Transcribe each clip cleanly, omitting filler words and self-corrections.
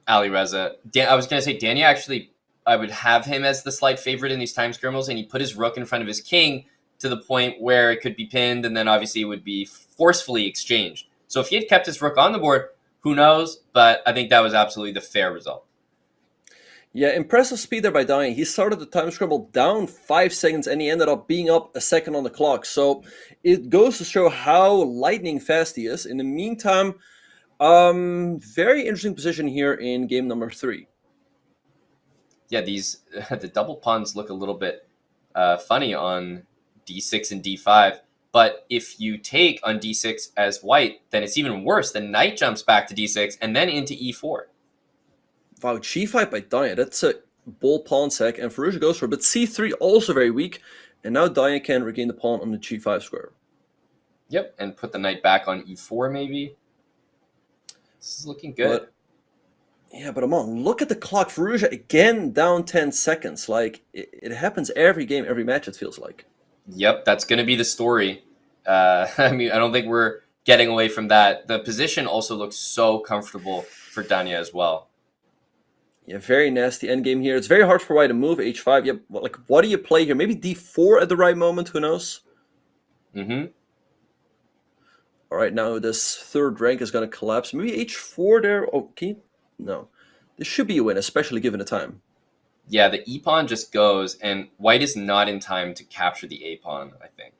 Alireza. I was going to say, Danny actually, I would have him as the slight favorite in these time scrambles, and he put his rook in front of his king to the point where it could be pinned, and then obviously it would be forcefully exchanged. So if he had kept his rook on the board, who knows? But I think that was absolutely the fair result. Yeah, impressive speed there by Danya. He started the time scramble down 5 seconds, and he ended up being up a second on the clock. So it goes to show how lightning fast he is. In the meantime, very interesting position here in game number 3. Yeah, these the double pawns look a little bit funny on d6 and d5. But if you take on d6 as white, then it's even worse. The knight jumps back to d6 and then into e4. Wow, g5 by Danya. That's a bold pawn sack, and Fuja goes for it. But c3 also very weak, and now Danya can regain the pawn on the g5 square. Yep, and put the knight back on e4 maybe. This is looking good. But Amon, look at the clock. Fuja again down 10 seconds. Like, it happens every game, every match, it feels like. Yep, that's going to be the story. I mean, I don't think we're getting away from that. The position also looks so comfortable for Danya as well. Yeah, very nasty endgame here. It's very hard for white to move h5. Yep, like, what do you play here? Maybe d4 at the right moment, who knows? Mm-hmm. All right, now this third rank is going to collapse. Maybe h4 there. Oh, can you? No. This should be a win, especially given the time. Yeah, the e-pawn just goes, and white is not in time to capture the a-pawn, I think.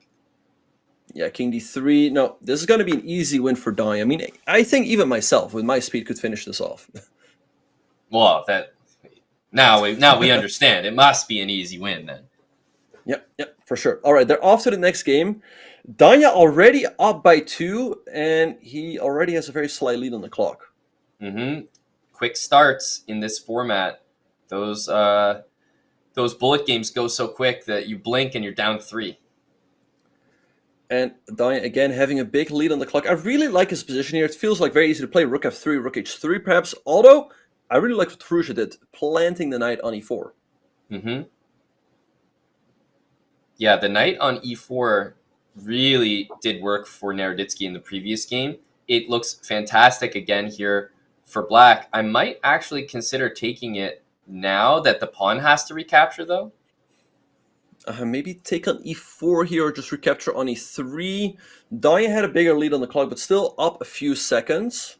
Yeah, king d3. No, this is going to be an easy win for Danya. I mean, I think even myself, with my speed, could finish this off. Well, now we understand. It must be an easy win then. Yep, for sure. All right, they're off to the next game. Danya already up by 2, and he already has a very slight lead on the clock. Mm-hmm. Quick starts in this format. Those bullet games go so quick that you blink and you're down 3. And Danya, again, having a big lead on the clock. I really like his position here. It feels like very easy to play. Rook f3, rook h3 perhaps. Although, I really like what Fuja did, planting the knight on e4. Mm-hmm. Yeah, the knight on e4 really did work for Naroditsky in the previous game. It looks fantastic again here for black. I might actually consider taking it now that the pawn has to recapture, though. Maybe take on e4 here or just recapture on e3. Danya had a bigger lead on the clock, but still up a few seconds.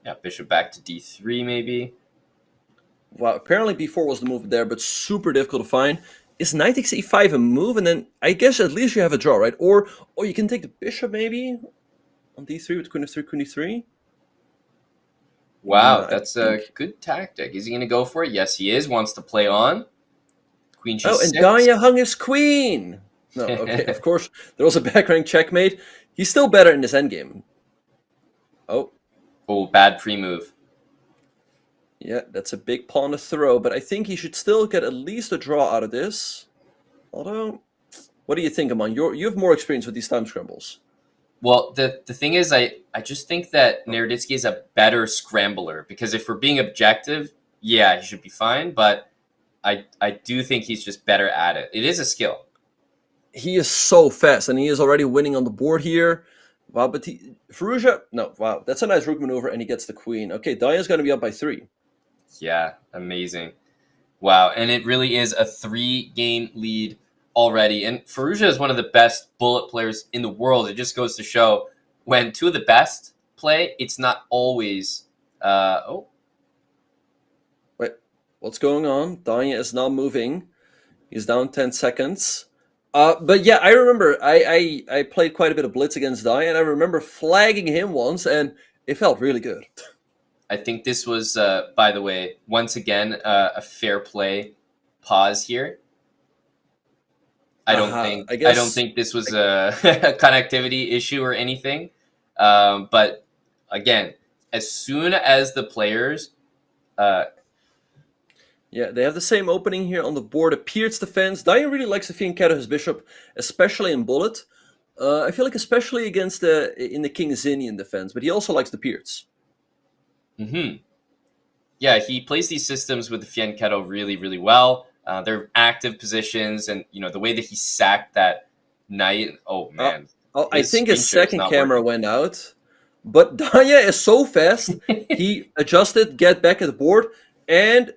Yeah, bishop back to d3 maybe. Wow, apparently b4 was the move there, but super difficult to find. Is knight takes e5 a move? And then I guess at least you have a draw, right? Or you can take the bishop maybe on d3 with queen f3, queen e3. Wow, that's a good tactic. Is he going to go for it? Yes, he is. Wants to play on. Queen g6. Oh, and Danya hung his queen. No, okay, of course. There was a back rank checkmate. He's still better in this endgame. Oh, bad pre-move. Yeah, that's a big pawn to throw, but I think he should still get at least a draw out of this. Although, what do you think, Aman? You have more experience with these time scrambles. Well, the thing is, I just think that Naroditsky is a better scrambler, because if we're being objective, yeah, he should be fine, but I do think he's just better at it. It is a skill. He is so fast, and he is already winning on the board here. Wow, but Fuja, no, wow, that's a nice rook maneuver, and he gets the queen. Okay, Danya's going to be up by 3. Yeah, amazing. Wow, and it really is a 3-game lead already. And Fuja is one of the best bullet players in the world. It just goes to show when two of the best play, it's not always... Wait, what's going on? Danya is now moving. He's down 10 seconds. But yeah, I remember I played quite a bit of Blitz against Danya, and I remember flagging him once, and it felt really good. I think this was, by the way, once again, a fair play pause here. I don't think this was a connectivity issue or anything. But again, as soon as the players, yeah, they have the same opening here on the board. Appears defense. Danya really likes to fianchetto his bishop, especially in bullet. I feel like especially against in the King Zinian defense, but he also likes the Peerts. Mm-hmm. Yeah, he plays these systems with the fianchetto really, really well. They're active positions, and the way that he sacked that knight. Oh man! I think his second camera went out, But Danya is so fast. He adjusted, get back at the board, and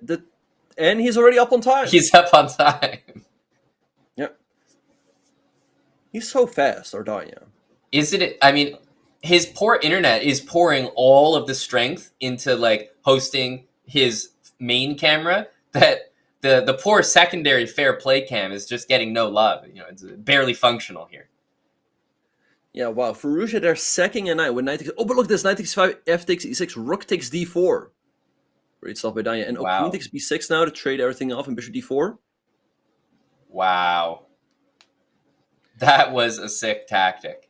he's already up on time. He's up on time. Yeah. He's so fast, our Danya. Isn't it? I mean, his poor internet is pouring all of the strength into like hosting his main camera that the poor secondary fair play cam is just getting no love. You know, it's barely functional here. Yeah, wow. Fuja, they're sacking a knight with knight takes. Oh, but look, this knight takes 5, f takes e6, rook takes d4. Great stuff by Danya. And Wow. Queen takes b6 now to trade everything off, and bishop d4. Wow. That was a sick tactic.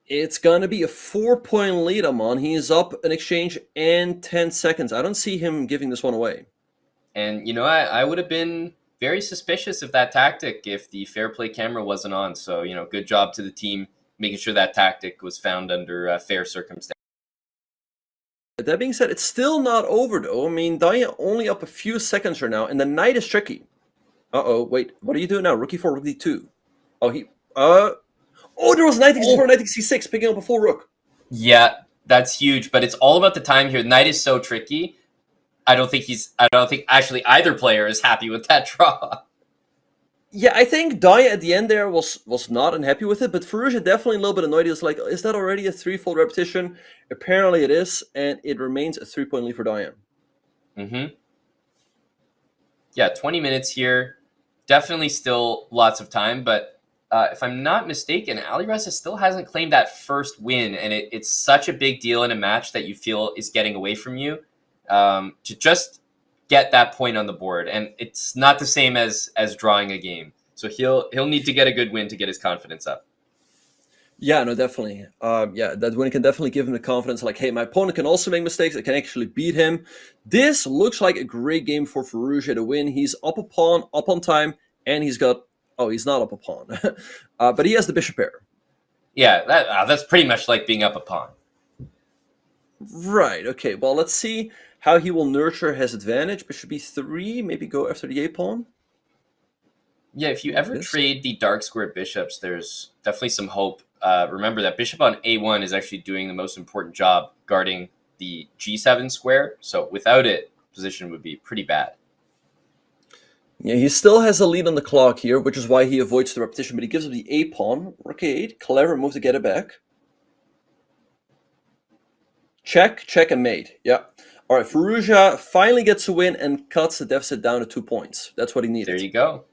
It's going to be a 4-point lead, Amon. He is up an exchange and 10 seconds. I don't see him giving this one away. And, you know, I would have been very suspicious of that tactic if the fair play camera wasn't on. So, you know, good job to the team making sure that tactic was found under fair circumstances. That being said, it's still not over, though. I mean, Danya only up a few seconds right now, and the knight is tricky. Uh-oh, wait. What are you doing now? Rook e4, rook d2. Oh, there was knight e4, knight c6, picking up a full rook. Yeah, that's huge, but it's all about the time here. Knight is so tricky. I don't think actually either player is happy with that draw. Yeah, I think Danya at the end there was not unhappy with it, but Fuja definitely a little bit annoyed. He was like, is that already a 3-fold repetition? Apparently it is, and it remains a 3-point lead for Danya. Mm-hmm. Yeah, 20 minutes here. Definitely still lots of time, but if I'm not mistaken, Alireza still hasn't claimed that first win, and it's such a big deal in a match that you feel is getting away from you to just get that point on the board, and it's not the same as drawing a game. So he'll need to get a good win to get his confidence up. Yeah, no, definitely. Yeah, that win can definitely give him the confidence. Like, hey, my opponent can also make mistakes. I can actually beat him. This looks like a great game for Fuja to win. He's up a pawn, up on time, and he's got. Oh, he's not up a pawn, but he has the bishop pair. Yeah, that's pretty much like being up a pawn. Right. Okay. Well, let's see how he will nurture his advantage. Bishop e3, maybe go after the a pawn. Yeah, if you ever trade the dark square bishops, there's definitely some hope. Remember that bishop on a1 is actually doing the most important job guarding the g7 square. So without it, position would be pretty bad. Yeah, he still has a lead on the clock here, which is why he avoids the repetition, but he gives up the a pawn. Rook a8, clever move to get it back. Check, check, and mate. Yeah. All right, Fuja finally gets a win and cuts the deficit down to 2 points. That's what he needed. There you go.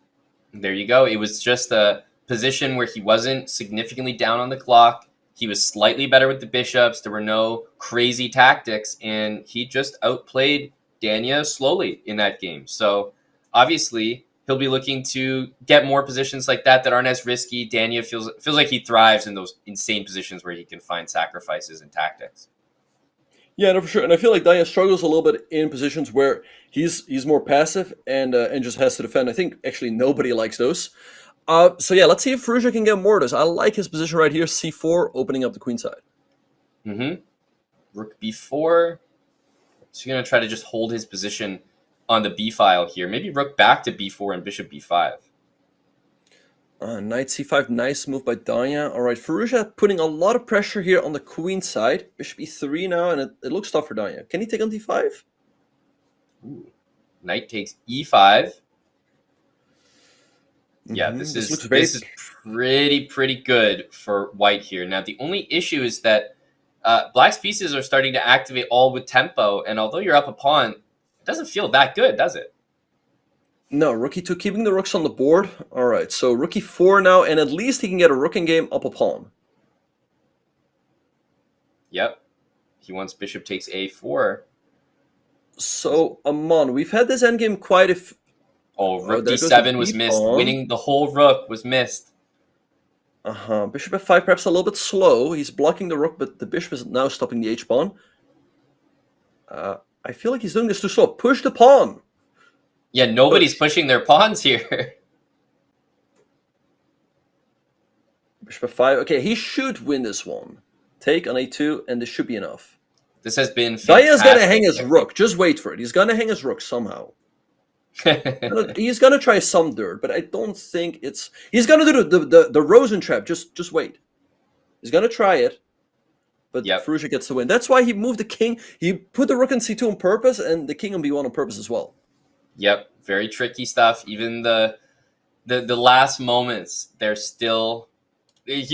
There you go. It was just a position where he wasn't significantly down on the clock. He was slightly better with the bishops. There were no crazy tactics, and he just outplayed Danya slowly in that game. So obviously, he'll be looking to get more positions like that aren't as risky. Danya feels like he thrives in those insane positions where he can find sacrifices and tactics. Yeah, no, for sure. And I feel like Danya struggles a little bit in positions where he's more passive and just has to defend. I think actually nobody likes those. So yeah, let's see if Fuja can get more of this. I like his position right here, c4, opening up the queen side. Mm-hmm. Rook b4. So you're going to try to just hold his position on the b file here. Maybe rook back to b4 and bishop b5. Knight c5, nice move by Danya. All right, Fuja putting a lot of pressure here on the queen side. Bishop e3 now, and it looks tough for Danya. Can he take on d5? Ooh. Knight takes e5. Yeah, this is pretty good for white here. Now, the only issue is that black's pieces are starting to activate all with tempo, and although you're up a pawn, it doesn't feel that good, does it? No, rook e2, keeping the rooks on the board. All right, so rook e4 now, and at least he can get a rook in game up a pawn. Yep. He wants bishop takes a4. So, Amon, we've had this endgame quite a... rook d7 was missed. Winning the whole rook was missed. Bishop f5 perhaps a little bit slow. He's blocking the rook, but the bishop is now stopping the h-pawn. I feel like he's doing this too slow. Push the pawn! Yeah, nobody's pushing their pawns here. Bishop f5. Okay, he should win this one. Take on a2, and this should be enough. This has been fantastic. Danya's gonna hang his rook. Just wait for it. He's gonna hang his rook somehow. He's gonna try some dirt, but I don't think it's... He's gonna do the Rosen trap. Just wait. He's gonna try it. but Fuja gets the win. That's why he moved the king. He put the rook in c2 on purpose and the king on b1 on purpose as well. Yep, very tricky stuff. Even the last moments, he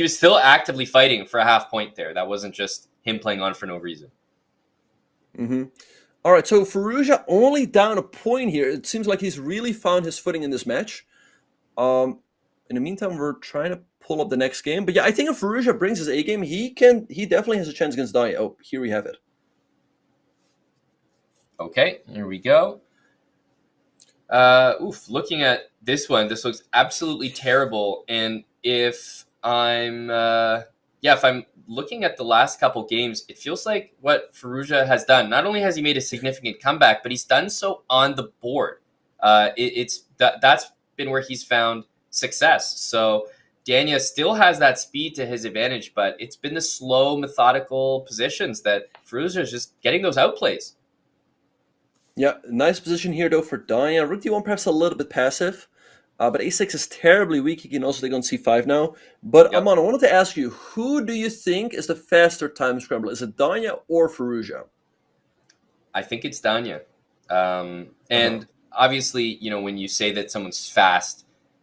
was still actively fighting for a half point there. That wasn't just him playing on for no reason. Mm-hmm. All right, so Fuja only down a point here. It seems like he's really found his footing in this match. In the meantime, we're trying to pull up the next game. But yeah, I think if Fuja brings his A game, he definitely has a chance against Dai. Oh, here we have it. Okay, here we go. Looking at this one, this looks absolutely terrible. And if I'm looking at the last couple games, it feels like what Fuja has done. Not only has he made a significant comeback, but he's done so on the board. That's been where he's found success. So Dania still has that speed to his advantage, but it's been the slow, methodical positions that Fuja is just getting those outplays. Yeah, nice position here though for Dania. Rook d1 perhaps a little bit passive, but a6 is terribly weak. He can also take on c5 now. But Aman, I wanted to ask you, who do you think is the faster time scrambler? Is it Dania or Fuja? I think it's Dania. And obviously, when you say that someone's fast,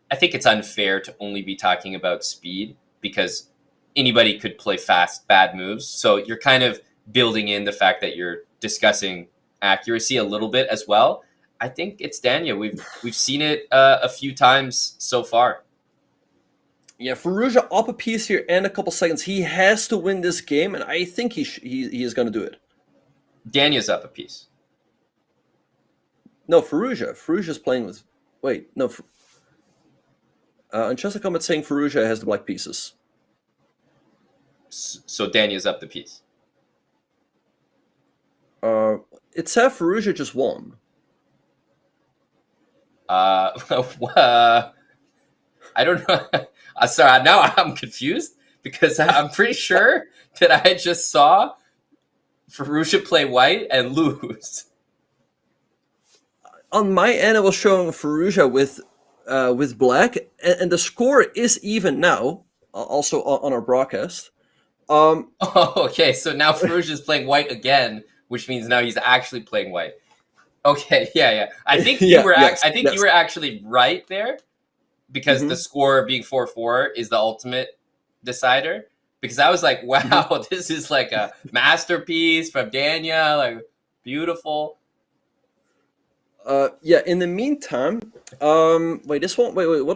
I think it's unfair to only be talking about speed because anybody could play fast, bad moves. So you're kind of building in the fact that you're discussing accuracy a little bit as well. I think it's Dania. We've seen it a few times so far. Yeah, Fuja up a piece here and a couple seconds. He has to win this game, and I think he is going to do it. Dania's up a piece. No, Fuja. Fuja's playing with... Wait, no. And just a comment saying Fuja has the black pieces. So Dania's up the piece. It said Fuja just won. I don't know. Sorry, now I'm confused because I'm pretty sure that I just saw Fuja play white and lose. On my end, it was showing Fuja with black, and the score is even now. Also on our broadcast. Okay. So now Fuja is playing white again, which means now he's actually playing white. Okay, yeah. I think you were. You were actually right there, because the score being 4-4 is the ultimate decider. Because I was like, wow, this is like a masterpiece from Dania, like beautiful. In the meantime, wait, what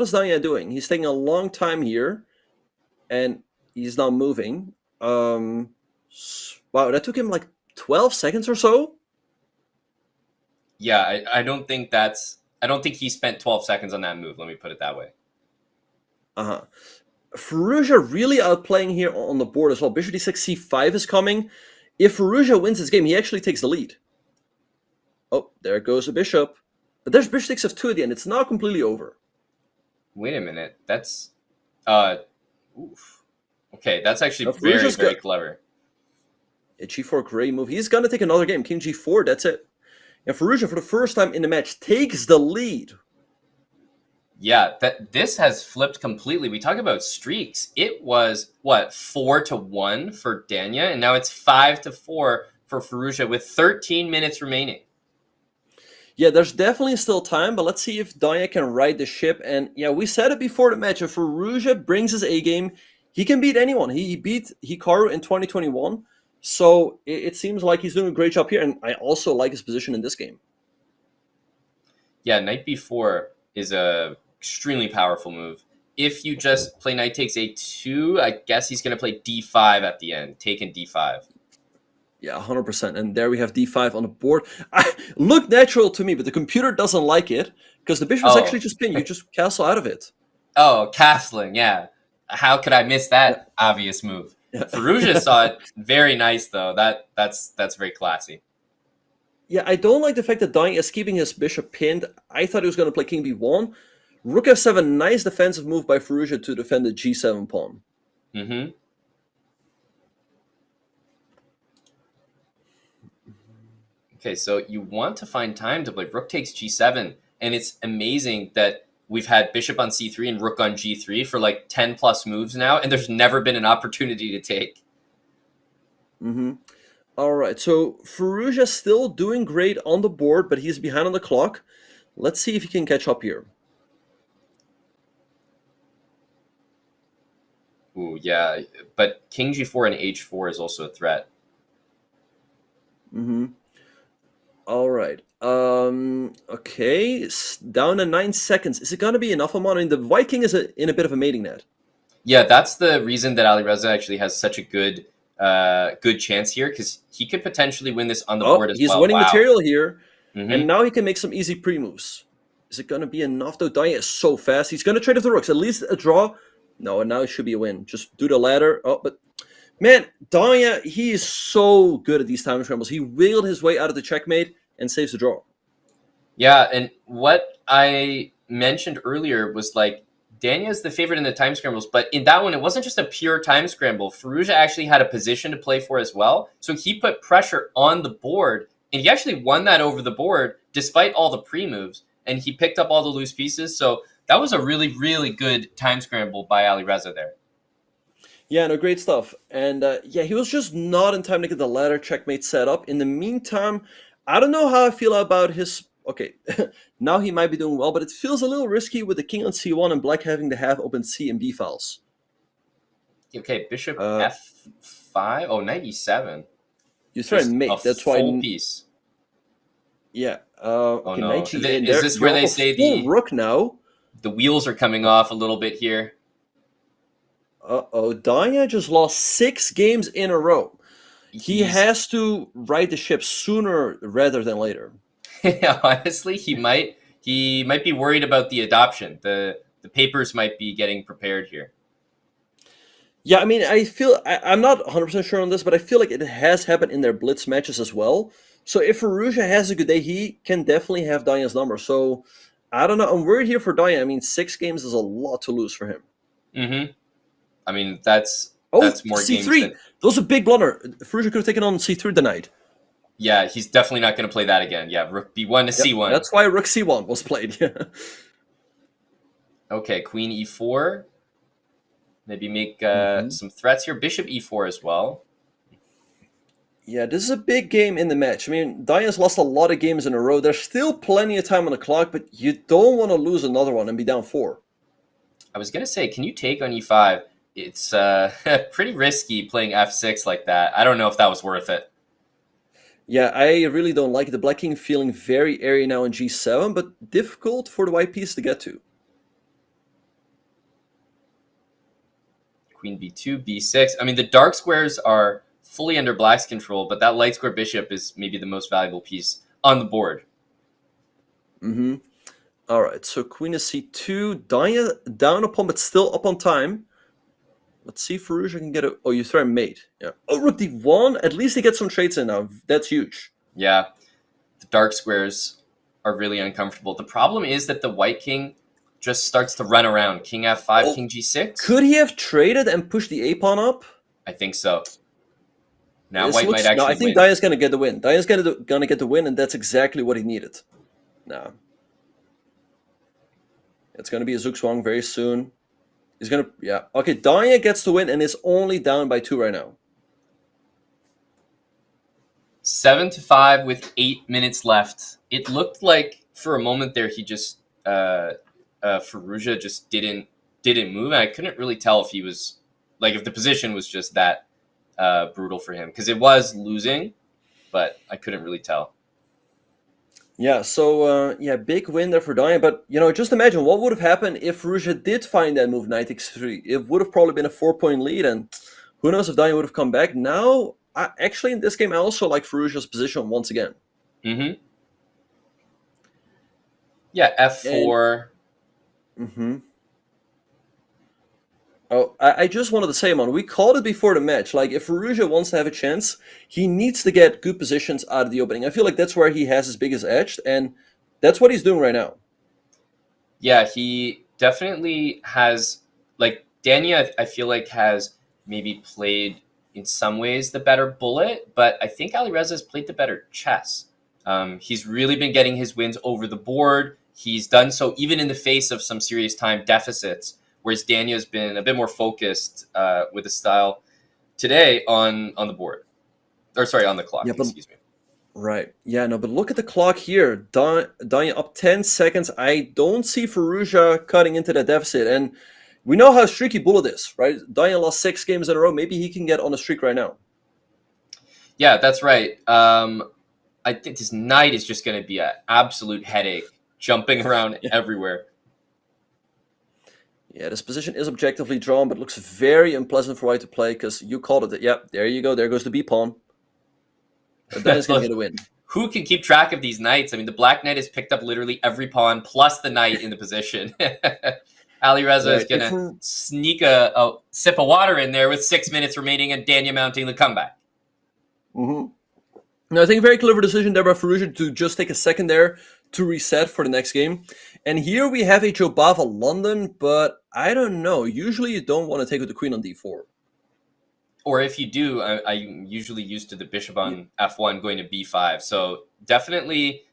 is Dania doing? He's taking a long time here, and he's not moving. Wow, that took him like 12 seconds or so. Yeah, I don't think he spent 12 seconds on that move. Let me put it that way. Fuja really outplaying here on the board as well. Bishop d6, c5 is coming. If Fuja wins this game, he actually takes the lead. Oh, there goes a bishop. But there's bishop takes f2 at the end. It's now completely over. Wait a minute. That's... oof. Okay, that's actually very, very clever. A g4, great move. He's going to take another game. King g4, that's it. And Fuja, for the first time in the match, takes the lead. Yeah, this has flipped completely. We talk about streaks. It was, 4-1 for Dania, and now it's 5-4 for Fuja with 13 minutes remaining. Yeah, there's definitely still time, but let's see if Dania can ride the ship. And yeah, we said it before the match. If Fuja brings his A game, he can beat anyone. He beat Hikaru in 2021. So it seems like he's doing a great job here, and I also like his position in this game. Yeah, knight b4 is a extremely powerful move. If you just play knight takes a2, I guess he's going to play d5 at the end, taking d5. Yeah, 100%. And there we have d5 on the board. Looked natural to me, but the computer doesn't like it because the bishop is actually just pinned. You just castle out of it. Oh, castling, yeah. How could I miss that obvious move? Fuja saw it. Very nice, though. That's very classy. Yeah, I don't like the fact that Dania is keeping his bishop pinned. I thought he was going to play king b1. Rook f7, nice defensive move by Fuja to defend the g7 pawn. Mm-hmm. Okay, so you want to find time to play rook takes g7, and it's amazing that we've had bishop on c3 and rook on g3 for like 10 plus moves now, and there's never been an opportunity to take. Mm-hmm. All right, so Fuja still doing great on the board, but he's behind on the clock. Let's see if he can catch up here. Ooh, yeah, but King G4 and H4 is also a threat. Mm-hmm. All right. Okay. Down to 9 seconds. Is it gonna be enough amount? I mean, the White King is in a bit of a mating net. Yeah, that's the reason that Alireza actually has such a good chance here, because he could potentially win this on the Oh, board as he's well. winning Wow. material here, and Mm-hmm. now he can make some easy pre-moves. Is it gonna be enough though? Daya is so fast. He's gonna trade with the rooks. At least a draw. No, and now it should be a win. Just do the ladder. Oh, but man, Daya, he is so good at these time scrambles. He wiggled his way out of the checkmate and saves the draw. Yeah, and what I mentioned earlier was like Danya's the favorite in the time scrambles, but in that one, it wasn't just a pure time scramble. Fuja actually had a position to play for as well. So he put pressure on the board, and he actually won that over the board despite all the pre moves, and he picked up all the loose pieces. So that was a really, really good time scramble by Alireza there. Yeah, no, great stuff. And yeah, he was just not in time to get the ladder checkmate set up. In the meantime, I don't know how I feel about his. Okay, now he might be doing well, but it feels a little risky with the king on c1 and black having to have open c and b files. Okay, bishop Uh, f5. Oh, 97. you try Just and a mate. That's why. full piece. Yeah. Oh Okay, knight no. g8. And Is there this you're where up they a say full rook now. the wheels are coming off a little bit here? Uh-oh, Danya just lost 6 games in a row. He He's has to right the ship sooner rather than later. honestly, he might be worried about the adoption. The papers might be getting prepared here. Yeah, I mean, I'm not 100% sure on this, but I feel like it has happened in their blitz matches as well. So if Fuja has a good day, he can definitely have Daya's number. So I don't know. I'm worried here for Daya. I mean, 6 games is a lot to lose for him. Mm-hmm. I mean, that's Oh, more games C3. than. That was a big blunder. Fuja could have taken on C3 tonight. Yeah, he's definitely not going to play that again. Yeah, rook b1 to Yep, c1. that's why Rook C1 was played. Okay, queen e4. Maybe make hmm some threats here. Bishop e4 as well. Yeah, this is a big game in the match. I mean, Daya's lost a lot of games in a row. There's still plenty of time on the clock, but you don't want to lose another one and be down 4. I was gonna say, can you take on e5? It's pretty risky playing f6 like that. I don't know if that was worth it. Yeah, I really don't like it. The black king feeling very airy now in g7, but difficult for the white piece to get to. Queen b2, b6. I mean, the dark squares are fully under black's control, but that light square bishop is maybe the most valuable piece on the board. Mm-hmm. All right, so queen is c2. Daya down a pawn, but still up on time. Let's see if Fuja can get a... Oh, you threaten mate. Yeah. Oh, rook d1. At least he gets some trades in now. That's huge. Yeah, the dark squares are really uncomfortable. The problem is that the white king just starts to run around. King f5, Oh, king g6. could he have traded and pushed the a pawn up? I think so. Now This white might looks... No, I actually think win. Daya's gonna get the win. Daya's gonna get the win, and that's exactly what he needed. No. It's gonna be a Zugzwang very soon. He's gonna... Yeah. Okay, Daya gets the win and is only down by 2 right now. 7-5 with 8 minutes left. It looked like for a moment there he just Fuja just didn't move, and I couldn't really tell if he was like if the position was just that brutal for him, because it was losing, but I couldn't really tell. Yeah, so yeah, big win there for Daya. But just imagine what would have happened if Fuja did find that move knight x3. It would have probably been a 4-point lead, and who knows if Daya would have come back. Now, actually, in this game, I also like Fuja's position once again. Mm-hmm. Yeah, f4. Mm-hmm. Oh, I just wanted to say, man, we called it before the match. Like, if Fuja wants to have a chance, he needs to get good positions out of the opening. I feel like that's where he has his biggest edge, and that's what he's doing right now. Yeah, he definitely has, like, Danya, I feel like has maybe played in some ways the better bullet, but I think Alireza has played the better chess. He's really been getting his wins over the board. He's done so even in the face of some serious time deficits, whereas Danya's been a bit more focused with his style today on the board. Or sorry, on the clock. Yeah, but Excuse me. right. Yeah, no, but look at the clock here. Danya up 10 seconds. I don't see Fuja cutting into that deficit. And we know how streaky Bullet is, right? Danya lost 6 games in a row. Maybe he can get on a streak right now. Yeah, that's right. I think this knight is just going to be an absolute headache, jumping around everywhere. Yeah, this position is objectively drawn, but looks very unpleasant for white to play because you called it. Yep, there you go. There goes the B pawn. Danya's going to get a win. Who can keep track of these knights? I mean, the black knight has picked up literally every pawn plus the knight in the position. Alireza is going to sneak a sip of water in there with 6 minutes remaining and Danya mounting the comeback. Mm-hmm. Now, I think a very clever decision there by Fuja to just take a second there to reset for the next game. And here we have a Jobava London, but I don't know. Usually you don't want to take with the queen on d4. Or if you do, I'm usually used to the bishop on f1 going to b5. So definitely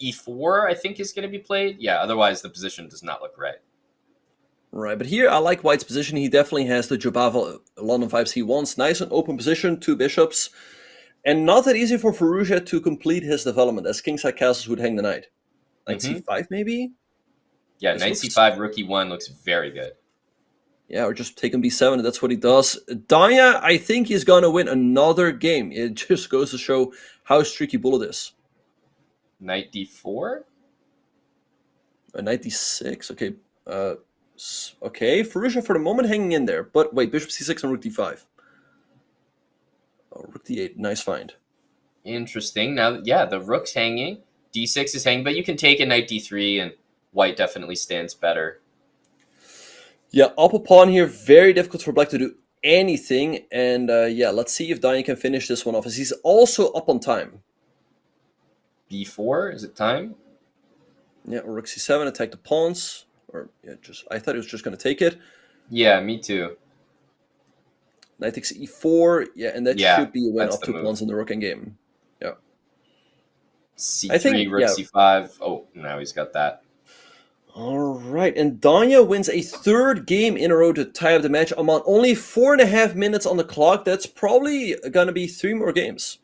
e4, I think, is going to be played. Yeah, otherwise the position does not look right. Right, but here I like White's position. He definitely has the Jobava London vibes he wants. Nice and open position, 2 bishops. And not that easy for Fuja to complete his development, as kingside castles would hang the knight. Knight c5, maybe? Yeah, this knight c5, rook e1 looks very good. Yeah, or just take him b7, and that's what he does. Danya, I think he's going to win another game. It just goes to show how streaky Bullet is. Knight d4? Knight d6, okay. Okay, Fuja for the moment hanging in there. But wait, bishop c6 and rook d5. Oh, rook d8, nice find. Interesting. Now, yeah, the rook's hanging. d6 is hanging, but you can take a knight d3, and white definitely stands better. Yeah, up a pawn here. Very difficult for black to do anything. And yeah, let's see if Danya can finish this one off, as he's also up on time. b4, is it time? Yeah, or rook c7, attack the pawns. Or yeah, I thought he was just going to take it. Yeah, me too. Knight takes e4. Yeah, and that should be a win up 2 pawns in the rook endgame. Yeah. c3, rook c5. Oh, now he's got that. All right, and Danya wins a 3rd game in a row to tie up the match. I'm on only 4.5 minutes on the clock. That's probably going to be 3 more games.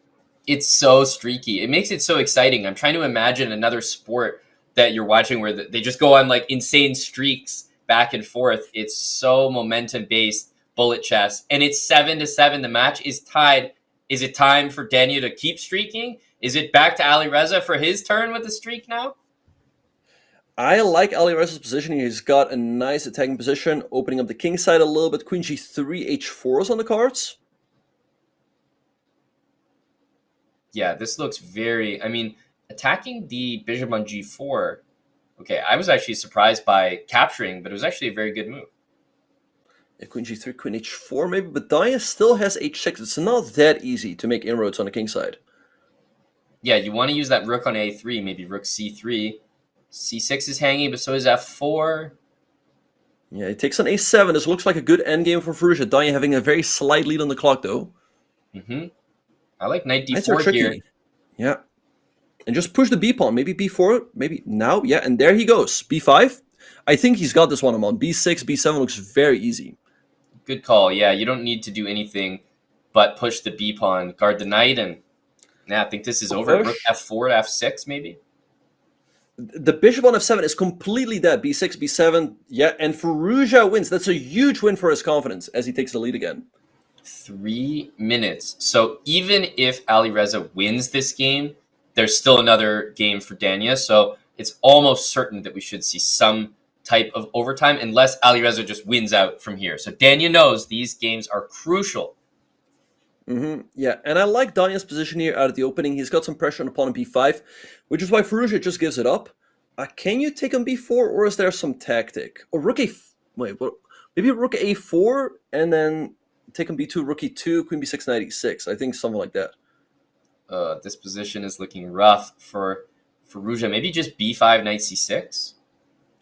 It's so streaky. It makes it so exciting. I'm trying to imagine another sport that you're watching where they just go on like insane streaks back and forth. It's so momentum-based bullet chess, and it's 7-7. The match is tied. Is it time for Danya to keep streaking? Is it back to Alireza for his turn with the streak now? I like Alireza's position. He's got a nice attacking position, opening up the king side a little bit. Queen g3, h4 is on the cards. Yeah, this looks very... I mean, attacking the bishop on g4... Okay, I was actually surprised by capturing, but it was actually a very good move. Yeah, queen g3, queen h4 maybe, but Danya still has h6. It's not that easy to make inroads on the king side. Yeah, you want to use that rook on a3, maybe rook c3. c6 is hanging, but so is f4. Yeah, it takes on a7. This looks like a good endgame for Fuja. Danya having a very slight lead on the clock, though. I like knight d4 here. Yeah. And just push the b pawn. Maybe b4. Maybe now. Yeah, and there he goes. b5. I think he's got this one on. b6, b7 looks very easy. Good call. Yeah, you don't need to do anything but push the b pawn, guard the knight, and I think this is over. Rook f4 to f6, maybe? The bishop on f7 is completely dead. b6, b7. Yeah, and Fuja wins. That's a huge win for his confidence as he takes the lead again. 3 minutes. So even if Alireza wins this game, there's still another game for Danya. So it's almost certain that we should see some type of overtime unless Alireza just wins out from here. So Danya knows these games are crucial. Yeah, and I like Danya's position here out of the opening. He's got some pressure on the pawn on b5, which is why Fuja just gives it up. Can you take on b4, or is there some tactic? Or rook a... Wait, what? Maybe rook a4, and then take on b2, rook e2, queen b6, knight e6. I think something like that. This position is looking rough for Fuja. Maybe just b5, knight c6?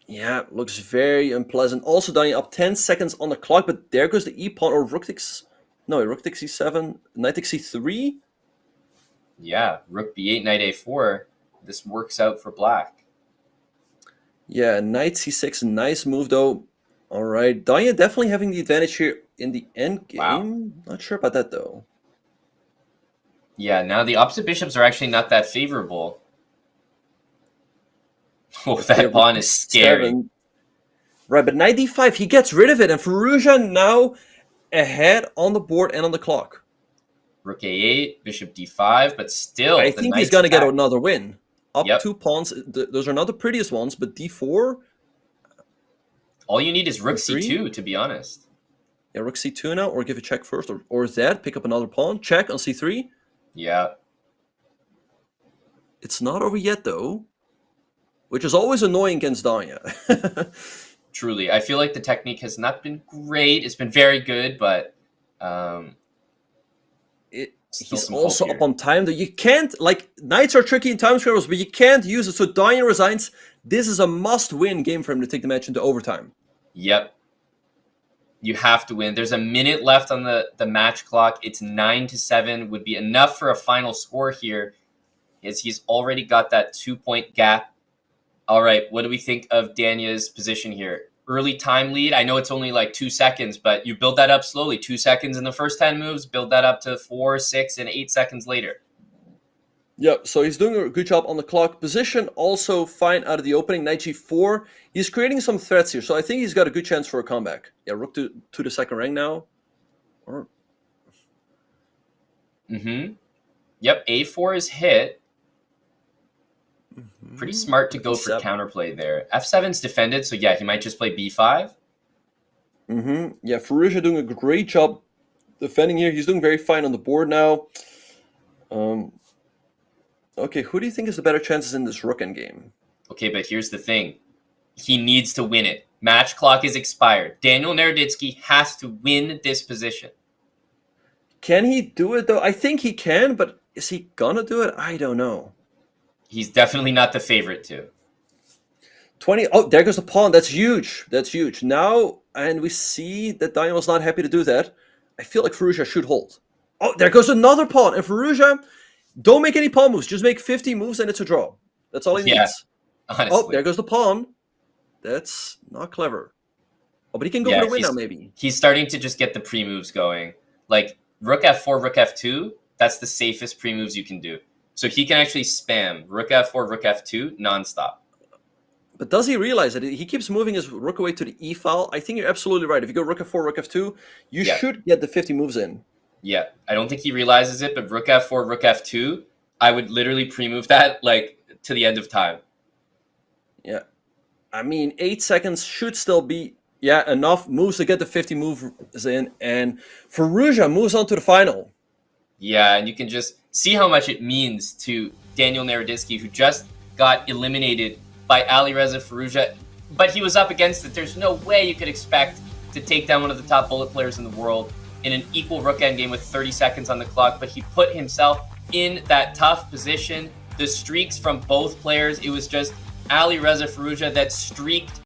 Yeah, looks very unpleasant. Also, Danya up 10 seconds on the clock, but there goes the e-pawn, or rook takes... No, rook takes c7, knight takes c3? Yeah, rook b8, knight a4. This works out for black. Yeah, knight c6, nice move though. All right, Danya definitely having the advantage here in the end game. Wow. Not sure about that though. Yeah, now the opposite bishops are actually not that favorable. Oh, that pawn is scary. Right, but knight d5, he gets rid of it, and Fuja now ahead on the board and on the clock. Rook a8, bishop d5, but still, I think he's going to get another win. Up Yep. 2 pawns. Those are not the prettiest ones, but d4. All you need is rook c2, to be honest. Yeah, rook c2 now, or give a check first, or that, pick up another pawn, check on c3. Yeah. It's not over yet, though, which is always annoying against Danya. Truly. I feel like the technique has not been great. It's been very good, but he's also up on time, though. You can't, like, knights are tricky in time scrambles, but you can't use it. So Danya resigns. This is a must-win game for him to take the match into overtime. Yep. You have to win. There's a minute left on the match clock. It's 9-7. Would be enough for a final score here, as he's already got that 2-point gap. All right, what do we think of Danya's position here? Early time lead. I know it's only like 2 seconds, but you build that up slowly. 2 seconds in the first 10 moves, build that up to 4, 6, and 8 seconds later. Yeah, so he's doing a good job on the clock. Position also fine out of the opening. Knight g4. He's creating some threats here, so I think he's got a good chance for a comeback. Yeah, rook to the second rank now. Or... Yep, a4 is hit. Pretty smart to go for counterplay there. f7's defended, so yeah, he might just play b5. Yeah, Fuja doing a great job defending here. He's doing very fine on the board now. Okay, who do you think has the better chances in this rook endgame? Okay, but here's the thing. He needs to win it. Match clock is expired. Daniel Naroditsky has to win this position. Can he do it, though? I think he can, but is he gonna do it? I don't know. He's definitely not the favorite to. 20. Oh, there goes the pawn. That's huge. That's huge. Now, and we see that Daniel was not happy to do that. I feel like Fuja should hold. Oh, there goes another pawn. And Fuja, don't make any pawn moves. Just make 50 moves and it's a draw. That's all he needs. Honestly. Oh, there goes the pawn. That's not clever. Oh, but he can go for the win now, maybe. He's starting to just get the pre-moves going. Like, rook f4, rook f2, that's the safest pre-moves you can do. So he can actually spam rook f4, rook f2 nonstop. But does he realize that he keeps moving his rook away to the e file? I think you're absolutely right. If you go rook f4, rook f2, you should get the 50 moves in. Yeah, I don't think he realizes it, but rook f4, rook f2, I would literally pre-move that like to the end of time. Yeah. I mean, 8 seconds should still be enough moves to get the 50 moves in. And Fuja moves on to the final. Yeah, and you can just see how much it means to Daniel Naroditsky, who just got eliminated by Alireza Fuja, but he was up against it. There's no way you could expect to take down one of the top bullet players in the world in an equal rook endgame with 30 seconds on the clock, but he put himself in that tough position. The streaks from both players, it was just Alireza Fuja that streaked